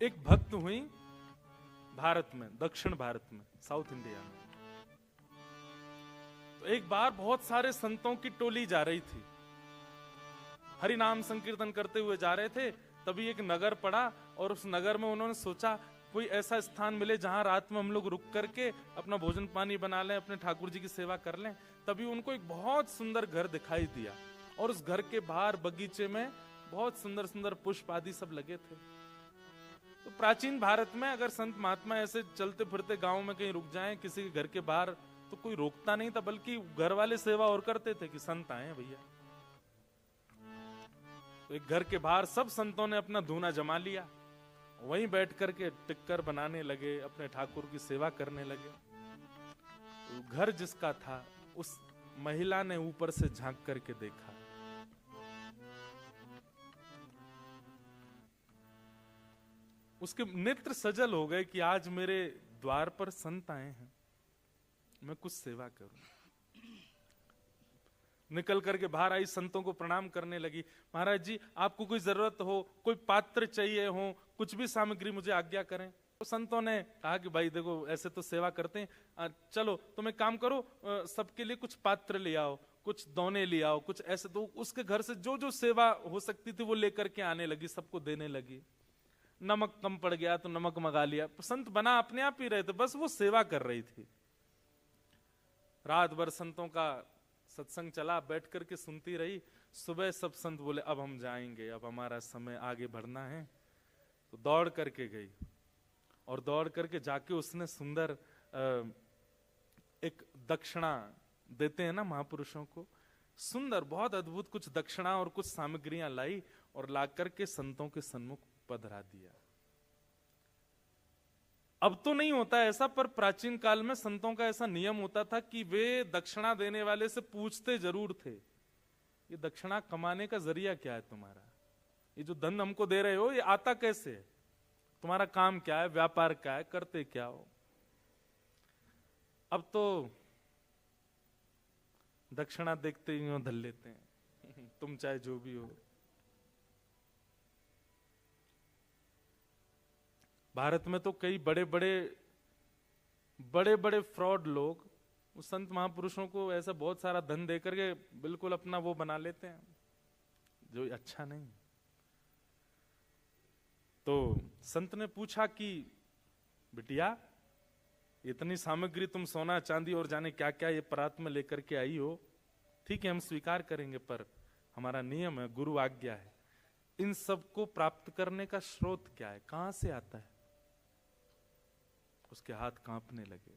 एक भक्त हुई भारत में, दक्षिण भारत में, साउथ इंडिया में। तो एक बार बहुत सारे संतों की टोली जा रही थी, हरि नाम संकीर्तन करते हुए जा रहे थे। तभी एक नगर पड़ा और उस नगर में उन्होंने सोचा कोई ऐसा स्थान मिले जहां रात में हम लोग रुक करके अपना भोजन पानी बना लें, अपने ठाकुर जी की सेवा कर लें। तभी उनको एक बहुत सुंदर घर दिखाई दिया और उस घर के बाहर बगीचे में बहुत सुंदर सुंदर पुष्प आदि सब लगे थे। तो प्राचीन भारत में अगर संत महात्मा ऐसे चलते फिरते गांव में कहीं रुक जाएं किसी के घर के बाहर, तो कोई रोकता नहीं था, बल्कि घर वाले सेवा और करते थे कि संत आए भैया। तो एक घर के बाहर सब संतों ने अपना धूना जमा लिया, वहीं बैठ करके टिक्कर बनाने लगे, अपने ठाकुर की सेवा करने लगे। तो घर जिसका था उस महिला ने ऊपर से झांक करके देखा, उसके नेत्र सजल हो गए कि आज मेरे द्वार पर संत आए हैं, मैं कुछ सेवा करूं। निकल करके बाहर आई, संतों को प्रणाम करने लगी। महाराज जी आपको कोई जरूरत हो, कोई पात्र चाहिए हो, कुछ भी सामग्री मुझे आज्ञा करें। तो संतों ने कहा कि भाई देखो ऐसे तो सेवा करते हैं, चलो तुम एक काम करो, सबके लिए कुछ पात्र ले आओ, कुछ दोने ले आओ, कुछ ऐसे। तो उसके घर से जो जो सेवा हो सकती थी वो लेकर के आने लगी, सबको देने लगी। नमक कम पड़ गया तो नमक मंगा लिया। संत बना अपने आप ही रहे थे, बस वो सेवा कर रही थी। रात भर संतों का सत्संग चला, बैठ करके सुनती रही। सुबह सब संत बोले अब हम जाएंगे, अब हमारा समय आगे बढ़ना है। तो दौड़ करके गई और दौड़ करके जाके उसने सुंदर एक दक्षिणा देते हैं ना महापुरुषों को, सुंदर बहुत अद्भुत कुछ दक्षिणा और कुछ सामग्रियां लाई और ला करके संतों के सन्मुख पधरा दिया। अब तो नहीं होता ऐसा, पर प्राचीन काल में संतों का ऐसा नियम होता था कि वे दक्षिणा देने वाले से पूछते जरूर थे, ये दक्षिणा कमाने का जरिया क्या है तुम्हारा, ये जो धन हमको दे रहे हो ये आता कैसे है, तुम्हारा काम क्या है, व्यापार क्या है, करते क्या हो। अब तो दक्षिणा देखते ही धल लेते हैं तुम चाहे जो भी हो। भारत में तो कई बड़े बड़े फ्रॉड लोग उस संत महापुरुषों को ऐसा बहुत सारा धन देकर के बिल्कुल अपना वो बना लेते हैं, जो अच्छा नहीं। तो संत ने पूछा कि बिटिया इतनी सामग्री तुम सोना चांदी और जाने क्या क्या ये परात में लेकर के आई हो, ठीक है हम स्वीकार करेंगे, पर हमारा नियम है, गुरु आज्ञा है, इन सब को प्राप्त करने का स्रोत क्या है, कहां से आता है। उसके हाथ कांपने लगे,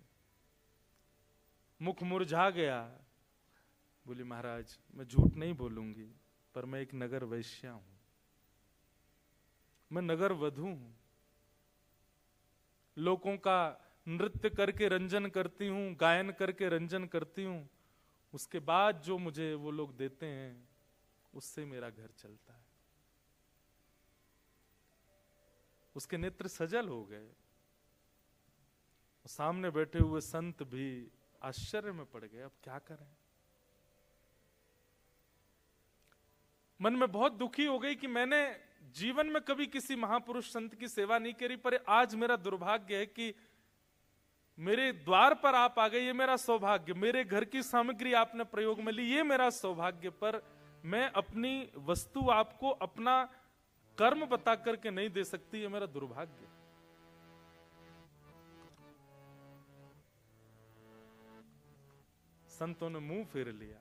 मुख मुरझा गया। बोली महाराज मैं झूठ नहीं बोलूंगी, पर मैं एक नगर वैश्या हूं, मैं नगर वधू हूं, लोगों का नृत्य करके रंजन करती हूं, गायन करके रंजन करती हूं, उसके बाद जो मुझे वो लोग देते हैं उससे मेरा घर चलता है। उसके नेत्र सजल हो गए। सामने बैठे हुए संत भी आश्चर्य में पड़ गए, अब क्या करें। मन में बहुत दुखी हो गई कि मैंने जीवन में कभी किसी महापुरुष संत की सेवा नहीं करी, पर आज मेरा दुर्भाग्य है कि मेरे द्वार पर आप आ गए, ये मेरा सौभाग्य, मेरे घर की सामग्री आपने प्रयोग में ली, ये मेरा सौभाग्य, पर मैं अपनी वस्तु आपको अपना कर्म बता करके नहीं दे सकती, ये मेरा दुर्भाग्य। संतों ने मुंह फेर लिया,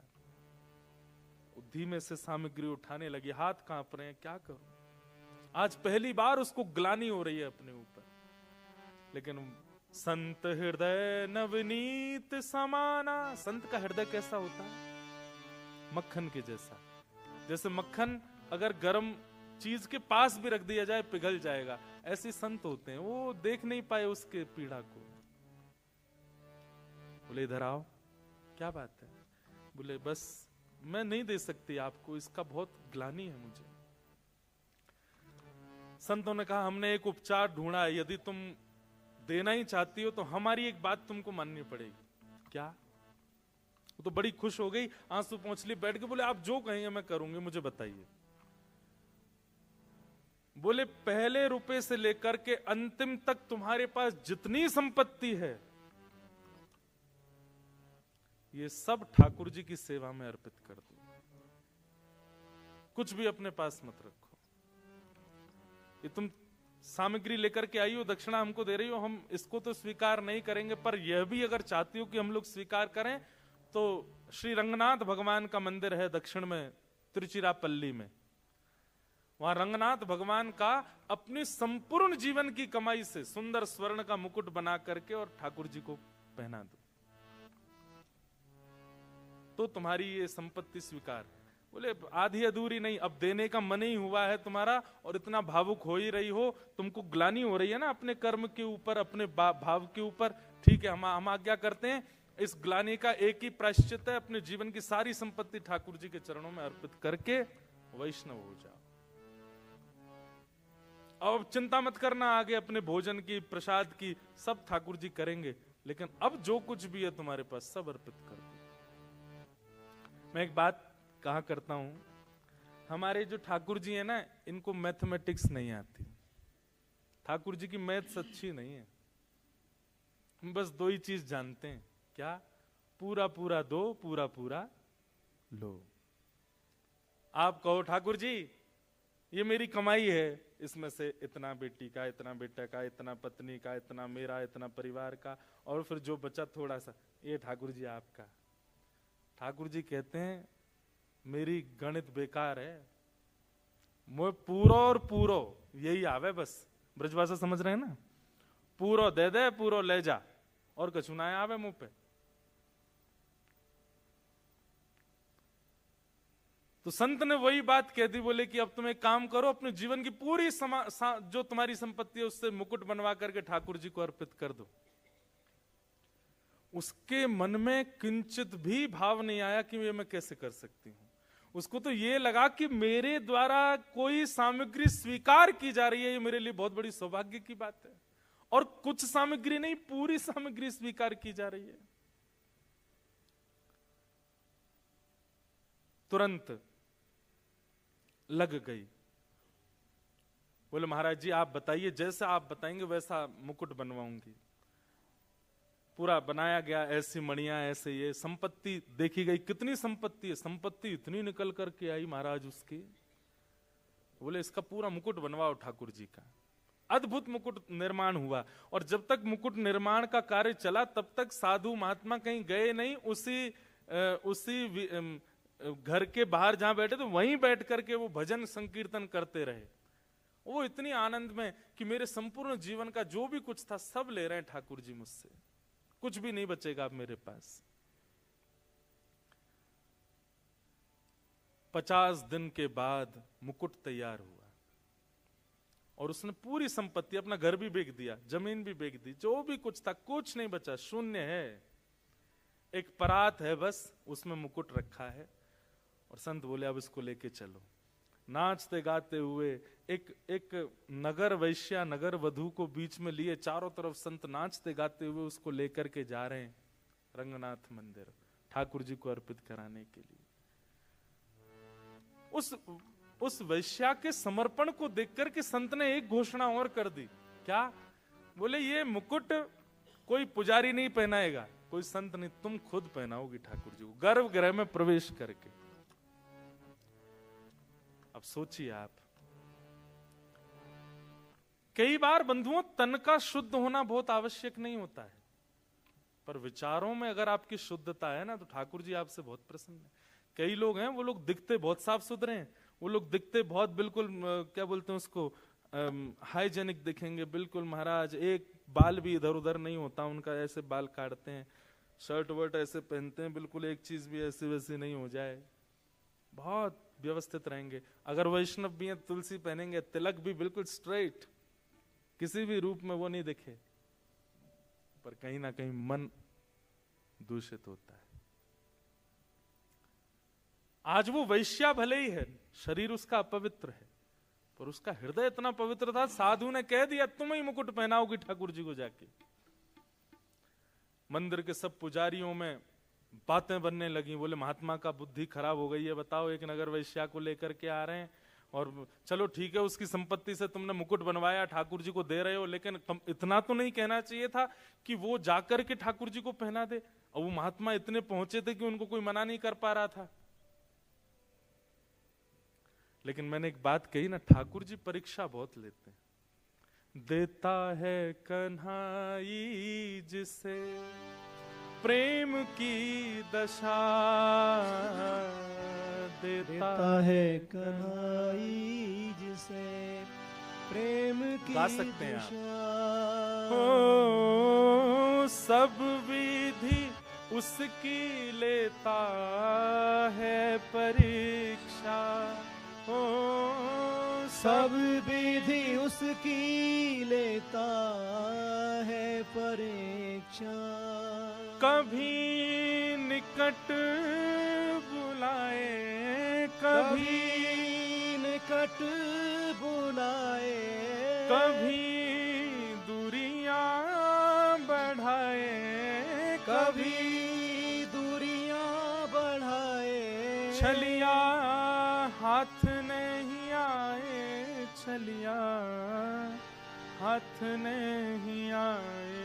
धीमे से सामग्री उठाने लगी, हाथ कांप रहे हैं, क्या करूं। आज पहली बार उसको ग्लानि हो रही है अपने ऊपर। लेकिन संत हृदय नवनीत समाना, संत का हृदय कैसा होता है, मक्खन के जैसा। जैसे मक्खन अगर गर्म चीज के पास भी रख दिया जाए पिघल जाएगा, ऐसे संत होते हैं, वो देख नहीं पाए उसके पीड़ा को। बोले इधर आओ, क्या बात है। बोले बस मैं नहीं दे सकती आपको, इसका बहुत ग्लानि है मुझे। संतों ने कहा हमने एक उपचार ढूंढा है, यदि तुम देना ही चाहती हो तो हमारी एक बात तुमको माननी पड़ेगी। क्या। वो तो बड़ी खुश हो गई, आंसू पोंछ ली, बैठ के बोले आप जो कहेंगे मैं करूंगी, मुझे बताइए। बोले पहले रुपए से लेकर के अंतिम तक तुम्हारे पास जितनी संपत्ति है, ये सब ठाकुर जी की सेवा में अर्पित कर दो, कुछ भी अपने पास मत रखो। ये तुम सामग्री लेकर के आई हो, दक्षिणा हमको दे रही हो, हम इसको तो स्वीकार नहीं करेंगे, पर यह भी अगर चाहती हो कि हम लोग स्वीकार करें, तो श्री रंगनाथ भगवान का मंदिर है दक्षिण में, तिरुचिरापल्ली में। वहां रंगनाथ भगवान का अपनी संपूर्ण जीवन की कमाई से सुंदर स्वर्ण का मुकुट बना करके और ठाकुर जी को पहना दो, तो तुम्हारी ये संपत्ति स्वीकार। बोले आधी अधूरी नहीं, अब देने का मन ही हुआ है तुम्हारा और इतना भावुक हो ही रही हो, तुमको ग्लानि हो रही है ना अपने कर्म के ऊपर, अपने भाव के ऊपर। ठीक है, हम आज्ञा करते हैं, इस ग्लानि का एक ही प्रायश्चित है, अपने जीवन की सारी संपत्ति ठाकुर जी के चरणों में अर्पित करके वैष्णव हो जाओ। अब चिंता मत करना आगे अपने भोजन की, प्रसाद की, सब ठाकुर जी करेंगे, लेकिन अब जो कुछ भी है तुम्हारे पास सब अर्पित कर दो। मैं एक बात कहा करता हूं, हमारे जो ठाकुर जी है ना, इनको मैथमेटिक्स नहीं आती। ठाकुर जी की मैथ्स अच्छी नहीं है। हम बस दो ही चीज जानते हैं, क्या? पूरा पूरा दो, पूरा पूरा लो। आप कहो ठाकुर जी ये मेरी कमाई है, इसमें से इतना बेटी का, इतना बेटा का, इतना पत्नी का, इतना मेरा, इतना परिवार का, और फिर जो बचा थोड़ा सा, ये ठाकुर जी आपका। ठाकुर जी कहते हैं मेरी गणित बेकार है, मुझे पूरो और पूरो यही आवे बस। ब्रजभाषा समझ रहे हैं ना? पूरो दे दे, पूरो ले जा, और कछु ना आवे मुंह पे। तो संत ने वही बात कह दी, बोले कि अब तुम एक काम करो, अपने जीवन की पूरी जो तुम्हारी संपत्ति है उससे मुकुट बनवा करके ठाकुर जी को अर्पित कर दो। उसके मन में किंचित भी भाव नहीं आया कि ये मैं कैसे कर सकती हूं। उसको तो ये लगा कि मेरे द्वारा कोई सामग्री स्वीकार की जा रही है, ये मेरे लिए बहुत बड़ी सौभाग्य की बात है। और कुछ सामग्री नहीं, पूरी सामग्री स्वीकार की जा रही है। तुरंत लग गई। बोले महाराज जी आप बताइए, जैसा आप बताएंगे वैसा मुकुट बनवाऊंगी। पूरा बनाया गया, ऐसी मणियां, ऐसे ये संपत्ति देखी गई। कितनी संपत्ति है, संपत्ति इतनी निकल करके आई महाराज उसकी। बोले इसका पूरा मुकुट बनवाओ ठाकुर जी का। अद्भुत मुकुट निर्माण हुआ। और जब तक मुकुट निर्माण का कार्य चला तब तक साधु महात्मा कहीं गए नहीं, उसी घर के बाहर जहां बैठे तो वहीं बैठ करके वो भजन संकीर्तन करते रहे। वो इतनी आनंद में कि मेरे संपूर्ण जीवन का जो भी कुछ था सब ले रहे हैं ठाकुर जी मुझसे, कुछ भी नहीं बचेगा अब मेरे पास। 50 दिन के बाद मुकुट तैयार हुआ और उसने पूरी संपत्ति, अपना घर भी बेच दिया, जमीन भी बेच दी, जो भी कुछ था कुछ नहीं बचा, शून्य है। एक परात है बस, उसमें मुकुट रखा है। और संत बोले अब इसको लेके चलो। नाचते गाते हुए एक नगर वैश्या, नगर वधू को बीच में लिए, चारों तरफ संत नाचते गाते हुए उसको लेकर के जा रहे हैं रंगनाथ मंदिर, ठाकुर जी को अर्पित कराने के लिए। उस वैश्या के समर्पण को देखकर के संत ने एक घोषणा और कर दी। क्या? बोले ये मुकुट कोई पुजारी नहीं पहनाएगा, कोई संत नहीं, तुम खुद पहनाओगी ठाकुर जी को गर्भगृह में प्रवेश करके। अब सोचिए आप, कई बार बंधुओं तन का शुद्ध होना बहुत आवश्यक नहीं होता है, पर विचारों में अगर आपकी शुद्धता है ना तो ठाकुर जी आपसे बहुत प्रसन्न है। कई लोग हैं, वो लोग दिखते बहुत साफ सुथरे हैं, वो लोग दिखते बहुत बिल्कुल क्या बोलते हैं उसको, हाइजेनिक दिखेंगे बिल्कुल महाराज, एक बाल भी इधर उधर नहीं होता उनका, ऐसे बाल काटते हैं, शर्ट वर्ट ऐसे पहनते हैं, बिल्कुल एक चीज भी ऐसी वैसी नहीं हो जाए, बहुत व्यवस्थित रहेंगे। अगर वैष्णव भी हैं, तुलसी पहनेंगे, तिलक भी बिल्कुल स्ट्रेट, किसी भी रूप में वो नहीं दिखे, पर कहीं ना कहीं मन दूषित होता है। आज वो वैश्या भले ही है, शरीर उसका अपवित्र है, पर उसका हृदय इतना पवित्र था, साधु ने कह दिया तुम ही मुकुट पहनाओगी ठाकुर जी को जाके। मंदिर के सब पुजारियों में बातें बनने लगी। बोले महात्मा का बुद्धि खराब हो गई है, बताओ एक नगर वैश्या को लेकर के आ रहे हैं और चलो ठीक है, उसकी संपत्ति से तुमने मुकुट बनवाया, ठाकुर जी को दे रहे हो, लेकिन तुम इतना तो नहीं कहना चाहिए था कि वो जाकर के ठाकुर जी को पहना दे। और वो महात्मा इतने पहुंचे थे कि उनको कोई मना नहीं कर पा रहा था। लेकिन मैंने एक बात कही ना, ठाकुर जी परीक्षा बहुत लेते हैं। देता है कन्हाई जिसे प्रेम की दशा, देता है कन्हाई जिसे प्रेम की गा सकते हैं दशा। हो सब विधि उसकी लेता है परीक्षा, हो सब विधि उसकी लेता है परीक्षा। कभी निकट बुलाए, कभी निकट बुलाए, कभी दूरियां बढ़ाए, कभी दूरियां बढ़ाए। छलिया हाथ नहीं आए, छलिया हाथ नहीं आए,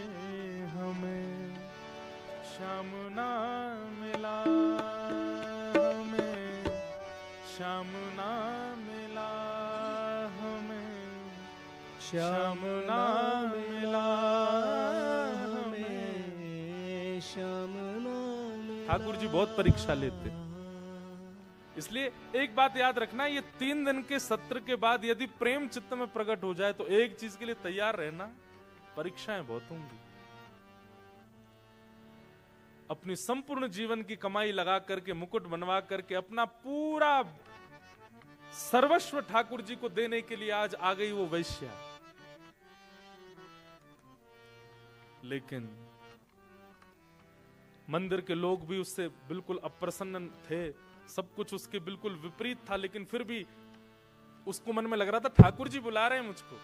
हमें श्याम ना मिला, हमें श्याम ना मिला, हमें श्याम ना मिला, हमें श्याम ना मिला। ठाकुर जी बहुत परीक्षा लेते, इसलिए एक बात याद रखना, ये 3 दिन के सत्र के बाद यदि प्रेम चित्त में प्रकट हो जाए तो एक चीज के लिए तैयार रहना, परीक्षाएं बहुत होंगी। अपनी संपूर्ण जीवन की कमाई लगा करके, मुकुट बनवा करके, अपना पूरा सर्वस्व ठाकुर जी को देने के लिए आज आ गई वो वैश्या। लेकिन मंदिर के लोग भी उससे बिल्कुल अप्रसन्न थे, सब कुछ उसके बिल्कुल विपरीत था, लेकिन फिर भी उसको मन में लग रहा था ठाकुर जी बुला रहे हैं मुझको।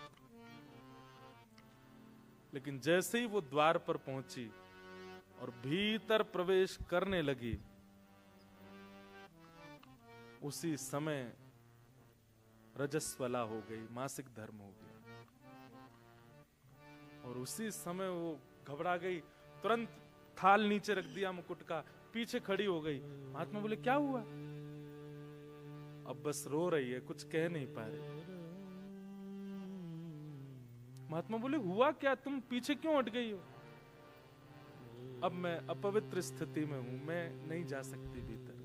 लेकिन जैसे ही वो द्वार पर पहुंची और भीतर प्रवेश करने लगी, उसी समय रजस्वला हो गई, मासिक धर्म हो गया। और उसी समय वो घबरा गई, तुरंत थाल नीचे रख दिया मुकुट का, पीछे खड़ी हो गई। महात्मा बोले क्या हुआ? अब बस रो रही है, कुछ कह नहीं पा रही। महात्मा बोले हुआ क्या, तुम पीछे क्यों हट गई हो? अब मैं अपवित्र स्थिति में हूं, मैं नहीं जा सकती भीतर।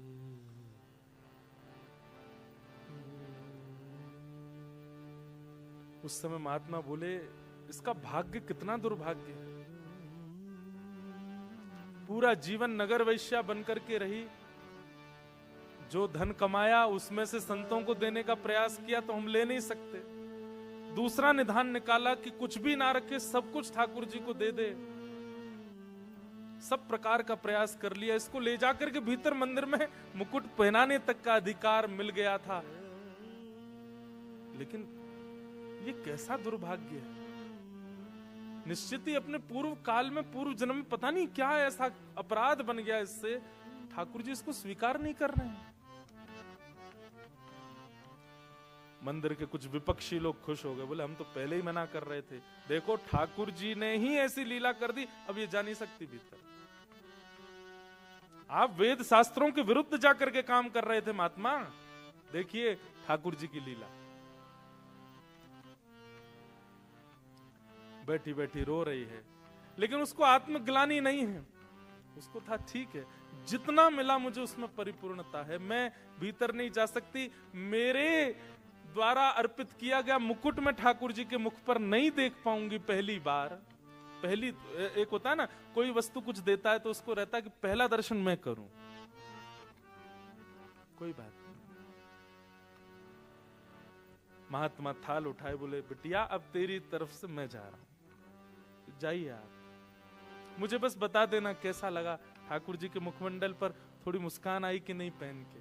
उस समय महात्मा बोले इसका भाग्य कितना दुर्भाग्य है, पूरा जीवन नगर वैश्या बनकर के रही, जो धन कमाया उसमें से संतों को देने का प्रयास किया तो हम ले नहीं सकते। दूसरा निधान निकाला कि कुछ भी ना रखे, सब कुछ ठाकुर जी को दे दे। सब प्रकार का प्रयास कर लिया, इसको ले जाकर के भीतर मंदिर में मुकुट पहनाने तक का अधिकार मिल गया था। लेकिन ये कैसा दुर्भाग्य है। निश्चित ही अपने पूर्व काल में, पूर्व जन्म में पता नहीं क्या ऐसा अपराध बन गया इससे, ठाकुर जी इसको स्वीकार नहीं कर रहे हैं। मंदिर के कुछ विपक्षी लोग खुश हो गए, बोले हम तो पहले ही मना कर रहे थे, देखो ठाकुर जी ने ही ऐसी लीला कर दी, अब ये जा नहीं सकती भीतर। आप वेद शास्त्रों के विरुद्ध जाकर के काम कर रहे थे महात्मा, देखिए ठाकुर जी की लीला। बैठी बैठी रो रही है, लेकिन उसको आत्मग्लानि नहीं है। उसको था ठीक है, जितना मिला मुझे उसमें परिपूर्णता है, मैं भीतर नहीं जा सकती। मेरे द्वारा अर्पित किया गया मुकुट में ठाकुर जी के मुख पर नहीं देख पाऊंगी पहली बार। पहली एक होता है ना, कोई वस्तु कुछ देता है तो उसको रहता है कि पहला दर्शन मैं करूं। कोई बात नहीं। महात्मा थाल उठाए, बोले बिटिया अब तेरी तरफ से मैं जा रहा हूं, जाइए आप, मुझे बस बता देना कैसा लगा, ठाकुर जी के मुखमंडल पर थोड़ी मुस्कान आई कि नहीं पहन के।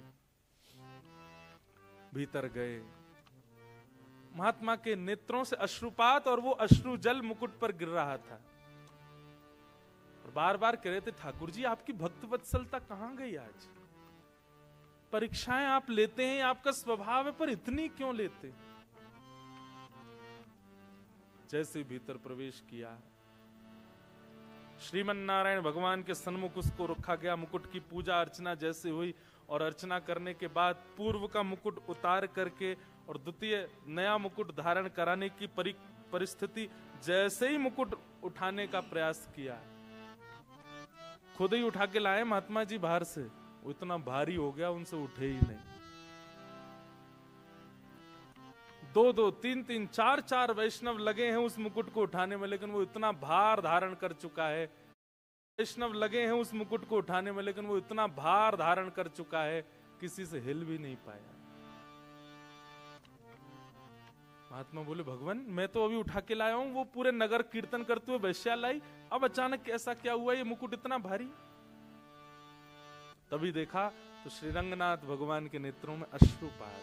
भीतर गए, महात्मा के नेत्रों से अश्रुपात और वो अश्रु जल मुकुट पर गिर रहा था, और बार बार कह रहे थे ठाकुर जी आपकी भक्त वत्सलता कहां गई आज? परीक्षाएं आप लेते हैं, आपका स्वभाव है, पर इतनी क्यों लेते? जैसे भीतर प्रवेश किया, श्रीमन नारायण भगवान के सन्मुख उसको रखा गया। मुकुट की पूजा अर्चना जैसे हुई, और अर्चना करने के बाद पूर्व का मुकुट उतार करके और द्वितीय नया मुकुट धारण कराने की परिस्थिति, जैसे ही मुकुट उठाने का प्रयास किया, खुद ही उठा के लाए महात्मा जी बाहर से। वो इतना भारी हो गया, उनसे उठे ही नहीं। 2-2, 3-3, 4-4 वैष्णव लगे हैं उस मुकुट को उठाने में, लेकिन वो इतना भार धारण कर चुका है। वैष्णव लगे हैं उस मुकुट को उठाने में, लेकिन वो इतना भार धारण कर चुका है, किसी से हिल भी नहीं पाया। महात्मा बोले, भगवान मैं तो अभी उठा के लाया हूं, वो पूरे नगर कीर्तन करते हुए वैश्या लाई, अब अचानक ऐसा क्या हुआ, ये मुकुट इतना भारी? तभी देखा तो श्री रंगनाथ भगवान के नेत्रों में अश्रुपात।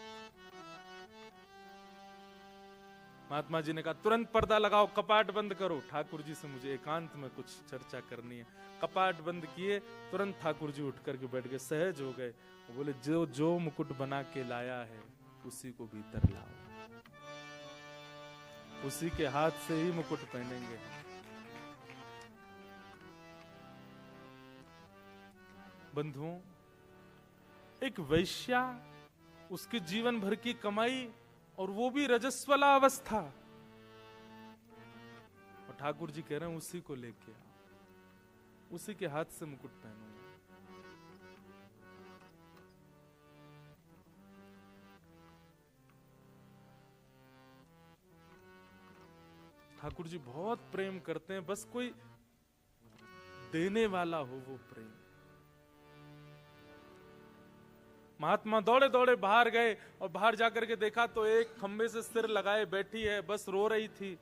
महात्मा जी ने कहा, तुरंत पर्दा लगाओ, कपाट बंद करो, ठाकुर जी से मुझे एकांत में कुछ चर्चा करनी है। कपाट बंद किए, तुरंत ठाकुर जी उठ करके बैठ गए, सहज हो गए। वो बोले, जो जो मुकुट बना के लाया है उसी को भीतर लाओ, उसी के हाथ से ही मुकुट पहनेंगे। बंधुओं, एक वैश्या, उसके जीवन भर की कमाई, और वो भी रजस्वला अवस्था, और ठाकुर जी कह रहे हैं उसी को लेके आओ, उसी के हाथ से मुकुट पहनूंगा। ठाकुर जी बहुत प्रेम करते हैं, बस कोई देने वाला हो वो प्रेम। महात्मा दौड़े दौड़े बाहर गए, और बाहर जाकर के देखा तो एक खंबे से सिर लगाए बैठी है, बस रो रही थी।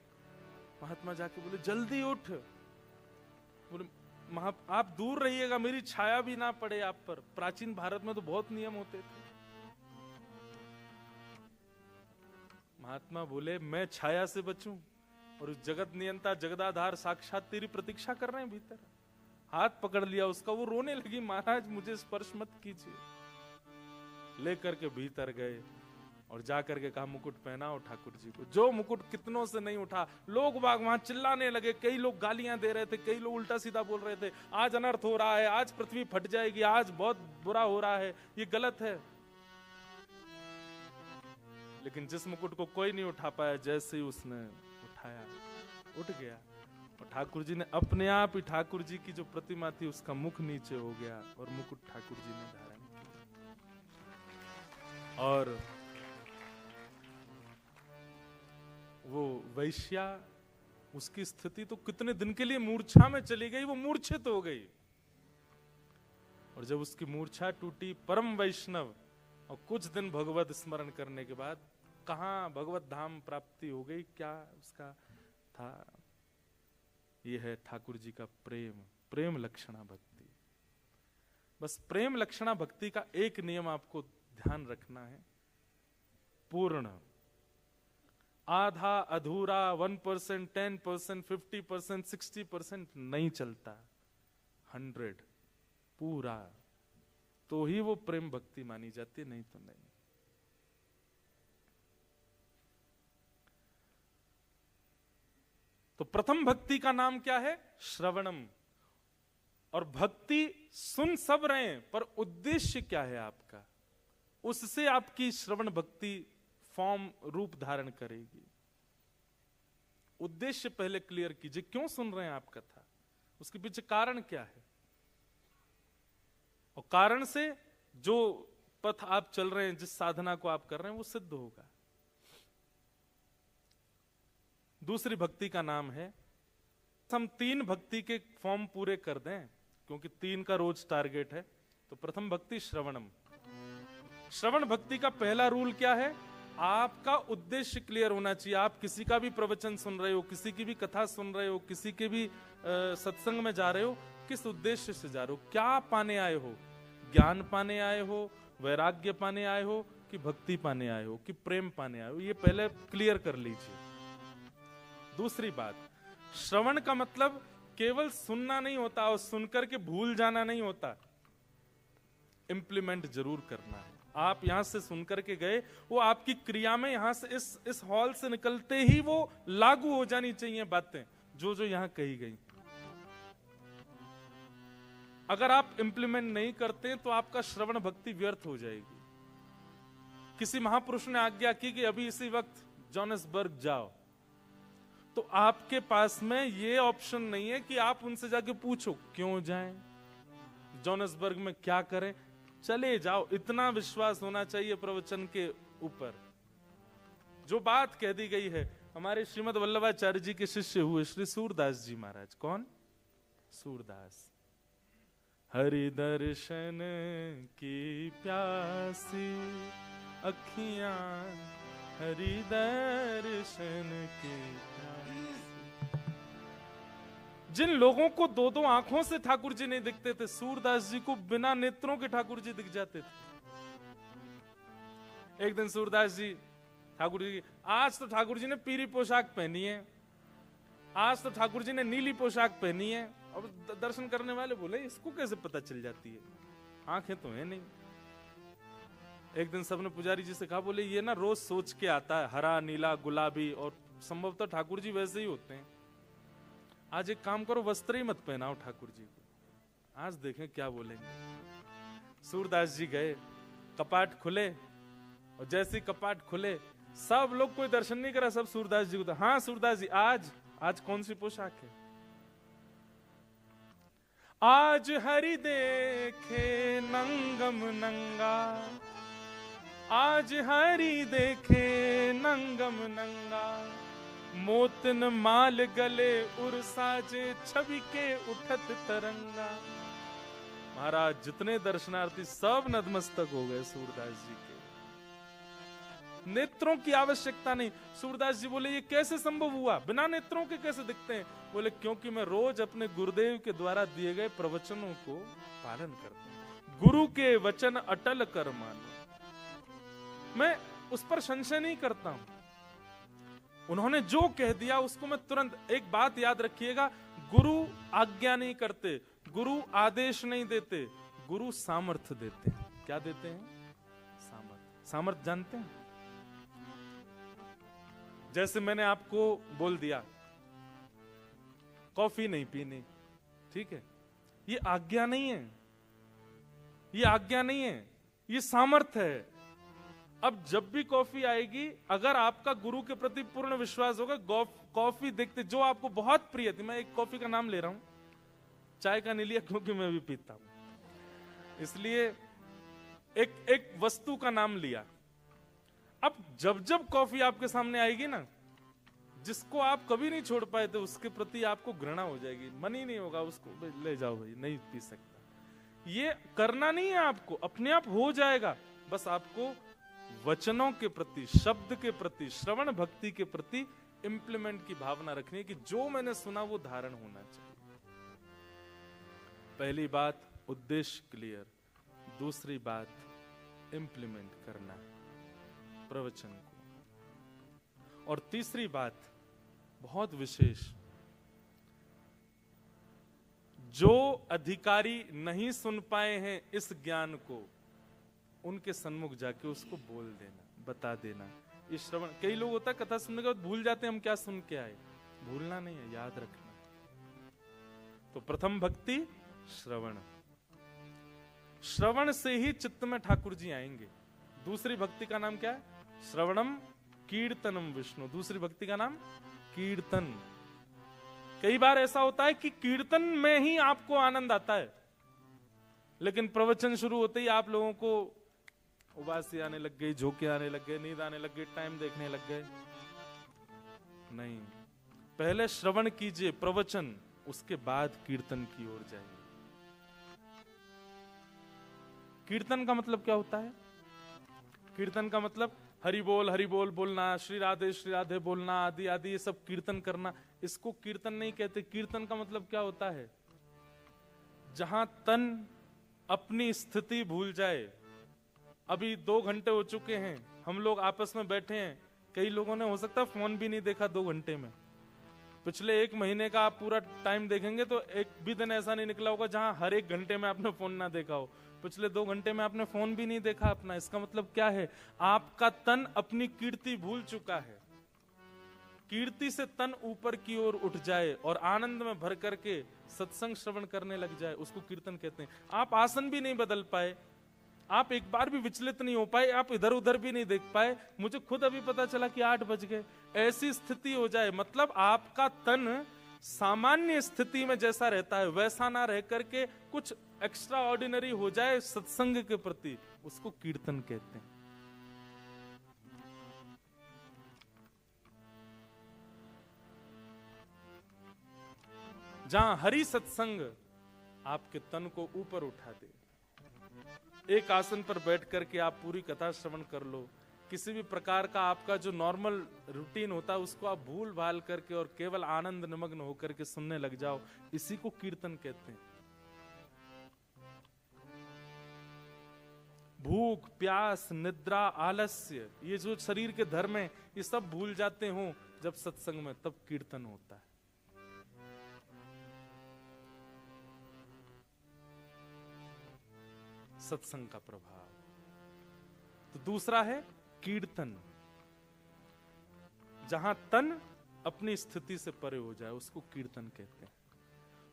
महात्मा जाके बोले, जल्दी उठ। बोले, आप दूर रहिएगा, मेरी छाया भी ना पड़े आप पर। प्राचीन भारत में तो बहुत नियम होते थे। महात्मा बोले, मैं छाया से बचूं, और उस जगत नियंता जगदाधार साक्षात तेरी प्रतीक्षा कर रहे हैं भीतर। हाथ पकड़ लिया उसका, वो रोने लगी, महाराज मुझे स्पर्श मत कीजिए। लेकर के भीतर गए और जाकर के कहा, मुकुट पहनाओ ठाकुर जी को। जो मुकुट कितनों से नहीं उठा, लोग बाग वहां चिल्लाने लगे, कई लोग गालियां दे रहे थे, कई लोग उल्टा सीधा बोल रहे थे, आज अनर्थ हो रहा है, आज पृथ्वी फट जाएगी, आज बहुत बुरा हो रहा है, ये गलत है। लेकिन जिस मुकुट को कोई नहीं उठा पाया, जैसे ही उसने उठाया, उठ गया। और ठाकुर जी ने अपने आप ही, ठाकुर जी की जो प्रतिमा थी उसका मुख नीचे हो गया, और मुकुट ठाकुर जी ने धारण किया। और वो वैश्या, उसकी स्थिति तो कितने दिन के लिए मूर्छा में चली गई, वो मूर्छित हो गई। और जब उसकी मूर्छा टूटी, परम वैष्णव, और कुछ दिन भगवत स्मरण करने के बाद कहां भगवत धाम प्राप्ति हो गई। क्या उसका था? यह है ठाकुर जी का प्रेम, प्रेम लक्षणा भक्ति। बस प्रेम लक्षणा भक्ति का एक नियम आपको ध्यान रखना है, पूर्ण। आधा अधूरा, 1%, 10%, 50%, 60% नहीं चलता, 100 पूरा, तो ही वो प्रेम भक्ति मानी जाती, नहीं तो नहीं। तो प्रथम भक्ति का नाम क्या है? श्रवणम। और भक्ति सुन सब रहे हैं, पर उद्देश्य क्या है आपका? उससे आपकी श्रवण भक्ति फॉर्म, रूप धारण करेगी। उद्देश्य पहले क्लियर कीजिए, क्यों सुन रहे हैं आप कथा, उसके पीछे कारण क्या है, और कारण से जो पथ आप चल रहे हैं, जिस साधना को आप कर रहे हैं, वो सिद्ध होगा। दूसरी भक्ति का नाम है, हम 3 भक्ति के फॉर्म पूरे कर दें, क्योंकि 3 का रोज टारगेट है। तो प्रथम भक्ति श्रवणम। श्रवण भक्ति का पहला रूल क्या है? आपका उद्देश्य क्लियर होना चाहिए। आप किसी का भी प्रवचन सुन रहे हो, किसी की भी कथा सुन रहे हो, किसी के भी सत्संग में जा रहे हो, किस उद्देश्य से जा रहे हो? क्या पाने आए हो? ज्ञान पाने आए हो, वैराग्य पाने आए हो, कि भक्ति पाने आए हो, कि प्रेम पाने आए हो? ये पहले क्लियर कर लीजिए। दूसरी बात, श्रवण का मतलब केवल सुनना नहीं होता, और सुनकर के भूल जाना नहीं होता, इंप्लीमेंट जरूर करना है। आप यहां से सुन करके गए, वो आपकी क्रिया में यहां से इस हॉल से निकलते ही वो लागू हो जानी चाहिए बातें जो जो यहां कही गई। अगर आप इंप्लीमेंट नहीं करते तो आपका श्रवण भक्ति व्यर्थ हो जाएगी। किसी महापुरुष ने आज्ञा की कि अभी इसी वक्त जोहानिसबर्ग जाओ, तो आपके पास में ये ऑप्शन नहीं है कि आप उनसे जाके पूछो क्यों जाएं, जोहानिसबर्ग में क्या करें, चले जाओ। इतना विश्वास होना चाहिए प्रवचन के ऊपर। जो बात कह दी गई है, हमारे श्रीमद वल्लभाचार्य जी के शिष्य हुए श्री सूरदास जी महाराज। कौन? सूरदास। हरि दर्शन की प्यासी अखियां, हरि दर्शन की प्यासी। जिन लोगों को दो दो आंखों से ठाकुर जी नहीं दिखते थे, सूरदास जी को बिना नेत्रों के ठाकुर जी दिख जाते थे। एक दिन सूरदास जी ठाकुर जी, आज तो ठाकुर जी ने पीली पोशाक पहनी है, आज तो ठाकुर जी ने नीली पोशाक पहनी है। और दर्शन करने वाले बोले इसको कैसे पता चल जाती है, आंखें तो है नहीं। एक दिन सबने पुजारी जी से कहा, बोले ये ना रोज सोच के आता है, हरा नीला गुलाबी, और संभवतः ठाकुर जी वैसे ही होते हैं। आज एक काम करो, वस्त्र ही मत पहनाओ ठाकुर जी को, आज देखें क्या बोलेंगे। सूरदास जी गए, कपाट खुले, और जैसे कपाट खुले सब लोग, कोई दर्शन नहीं करा, सब सूरदास जी को। हाँ सूरदास जी, आज कौन सी पोशाक है? आज हरि देखे नंगम नंगा, आज हरि देखे नंगम नंगा, मोतन माल गले उर साजे, छवि के उठत तरंगा। महाराज जितने दर्शनार्थी सब नतमस्तक हो गए सूरदास जी के। नेत्रों की आवश्यकता नहीं। सूरदास जी बोले ये कैसे संभव हुआ, बिना नेत्रों के कैसे दिखते हैं? बोले क्योंकि मैं रोज अपने गुरुदेव के द्वारा दिए गए प्रवचनों को पालन करता हूं। गुरु के वचन अटल कर मानो, मैं उस पर संशय नहीं करता हूं। उन्होंने जो कह दिया उसको मैं तुरंत। एक बात याद रखिएगा, गुरु आज्ञा नहीं करते, गुरु आदेश नहीं देते, गुरु सामर्थ्य देते हैं। क्या देते हैं? सामर्थ्य। सामर्थ्य जानते हैं? जैसे मैंने आपको बोल दिया कॉफी नहीं पीनी, ठीक है, ये आज्ञा नहीं है, ये आज्ञा नहीं है, ये सामर्थ्य है। अब जब भी कॉफी आएगी, अगर आपका गुरु के प्रति पूर्ण विश्वास होगा, कॉफी देखते जो आपको बहुत प्रिय थी, मैं एक कॉफी का नाम ले रहा हूं, चाय का नहीं लिया क्योंकि मैं भी पीता हूं, इसलिए एक वस्तु का नाम लिया। अब जब जब कॉफी आपके सामने आएगी ना, जिसको आप कभी नहीं छोड़ पाए थे उसके प्रति आपको घृणा हो जाएगी, मन ही नहीं होगा उसको, ले जाओ भाई, नहीं पी सकता। ये करना नहीं है आपको, अपने आप हो जाएगा। बस आपको वचनों के प्रति, शब्द के प्रति, श्रवण भक्ति के प्रति इंप्लीमेंट की भावना रखनी है कि जो मैंने सुना वो धारण होना चाहिए। पहली बात उद्देश्य क्लियर, दूसरी बात इंप्लीमेंट करना प्रवचन को, और तीसरी बात बहुत विशेष, जो अधिकारी नहीं सुन पाए हैं इस ज्ञान को, उनके सन्मुख जाके उसको बोल देना, बता देना। ये श्रवण, कई लोग होता है कथा सुनने के बाद भूल जाते हैं हम क्या सुन के आए। भूलना नहीं है, याद रखना। तो प्रथम भक्ति श्रवण, श्रवण से ही चित्त में ठाकुर जी आएंगे। दूसरी भक्ति का नाम क्या है? श्रवणम कीर्तनम विष्णु। दूसरी भक्ति का नाम कीर्तन। कई बार ऐसा होता है कि कीर्तन में ही आपको आनंद आता है, लेकिन प्रवचन शुरू होते ही आप लोगों को उबासी आने लग गई, झोंके आने लग गए, नींद आने लग गई, टाइम देखने लग गए। नहीं, पहले श्रवण कीजिए प्रवचन, उसके बाद कीर्तन की ओर जाइए। कीर्तन का मतलब क्या होता है? कीर्तन का मतलब हरि बोल बोलना, श्री राधे बोलना, आदि आदि, ये सब कीर्तन करना। इसको कीर्तन नहीं कहते। कीर्तन का मतलब क्या होता है? जहां तन अपनी स्थिति भूल जाए। अभी 2 घंटे हो चुके हैं, हम लोग आपस में बैठे हैं, कई लोगों ने हो सकता है फोन भी नहीं देखा 2 घंटे में। पिछले 1 महीने का आप पूरा टाइम देखेंगे तो एक भी दिन ऐसा नहीं निकला होगा जहां हर 1 घंटे में आपने फोन ना देखा हो। पिछले 2 घंटे में आपने फोन भी नहीं देखा अपना, इसका मतलब क्या है? आपका तन अपनी कीर्ति भूल चुका है। कीर्ति से तन ऊपर की ओर उठ जाए और आनंद में भर करके सत्संग श्रवण करने लग जाए, उसको कीर्तन कहते हैं। आप आसन भी नहीं बदल पाए, आप एक बार भी विचलित नहीं हो पाए, आप इधर उधर भी नहीं देख पाए, मुझे खुद अभी पता चला कि 8 बज गए, ऐसी स्थिति हो जाए, मतलब आपका तन सामान्य स्थिति में जैसा रहता है वैसा ना रह करके कुछ एक्स्ट्रा ऑर्डिनरी हो जाए सत्संग के प्रति, उसको कीर्तन कहते हैं। जहां हरि सत्संग आपके तन को ऊपर उठा दे, एक आसन पर बैठ करके आप पूरी कथा श्रवण कर लो, किसी भी प्रकार का आपका जो नॉर्मल रूटीन होता है उसको आप भूल भाल करके और केवल आनंद निमग्न होकर के सुनने लग जाओ, इसी को कीर्तन कहते हैं। भूख, प्यास, निद्रा, आलस्य, ये जो शरीर के धर्म है ये सब भूल जाते हो जब सत्संग में, तब कीर्तन होता है। सत्संग का प्रभाव। तो दूसरा है कीर्तन, जहां तन अपनी स्थिति से परे हो जाए, उसको कीर्तन कहते हैं।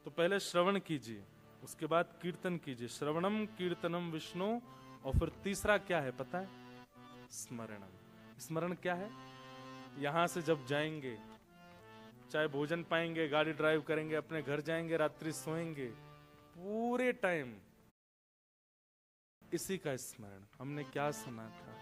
तो पहले श्रवण कीजिए, उसके बाद कीर्तन कीजिए। श्रवणम कीर्तनम विष्णु, और फिर तीसरा क्या है पता है? स्मरणम। स्मरण क्या है? यहां से जब जाएंगे, चाहे भोजन पाएंगे, गाड़ी ड्राइव करेंगे, अपने घर जाएंगे, रात्रि सोएंगे, पूरे टाइम इसी का स्मरण। हमने क्या सुना था,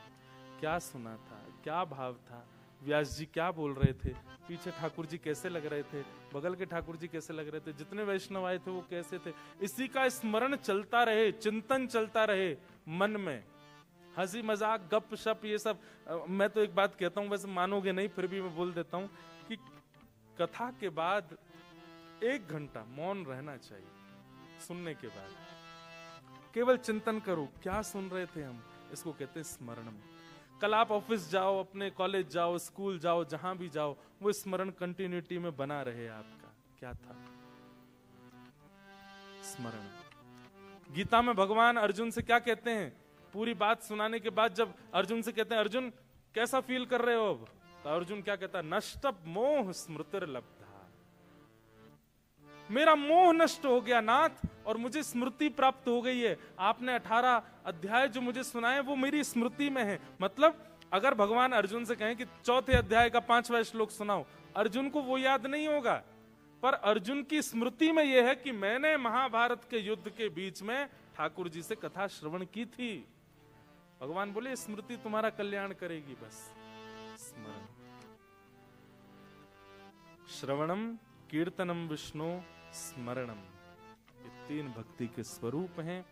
क्या सुना था, क्या भाव था, व्यास जी क्या बोल रहे थे, पीछे ठाकुर जी कैसे लग रहे थे, बगल के ठाकुर जी कैसे लग रहे थे, जितने वैष्णव आए थे वो कैसे थे, इसी का स्मरण चलता रहे, चिंतन चलता रहे मन में। हंसी मजाक गप शप ये सब, मैं तो एक बात कहता हूं, वैसे मानोगे नहीं फिर भी मैं बोल देता हूं कि कथा के बाद 1 घंटा मौन रहना चाहिए। सुनने के बाद केवल चिंतन करो, क्या सुन रहे थे हम, इसको कहते हैं स्मरणम। कल आप ऑफिस जाओ, अपने कॉलेज जाओ, स्कूल जाओ, जहां भी जाओ, वो स्मरण कंटिन्यूटी में बना रहे आपका। क्या था? स्मरण। गीता में भगवान अर्जुन से क्या कहते हैं? पूरी बात सुनाने के बाद जब अर्जुन से कहते हैं, अर्जुन कैसा फील कर रहे हो अब? तो अर्जुन क्या कहता है? नष्टप मोह स्मृतिर्लब्धा, मेरा मोह नष्ट हो गया नाथ, और मुझे स्मृति प्राप्त हो गई है। आपने 18 अध्याय जो मुझे सुनाए वो मेरी स्मृति में है। मतलब अगर भगवान अर्जुन से कहें कि 4थे अध्याय का 5वां श्लोक सुनाओ, अर्जुन को वो याद नहीं होगा, पर अर्जुन की स्मृति में यह है कि मैंने महाभारत के युद्ध के बीच में ठाकुर जी से कथा श्रवण की थी। भगवान बोले स्मृति तुम्हारा कल्याण करेगी। बस स्मरण। श्रवणम, कीर्तनम विष्णु, स्मरणम, ये 3 भक्ति के स्वरूप हैं।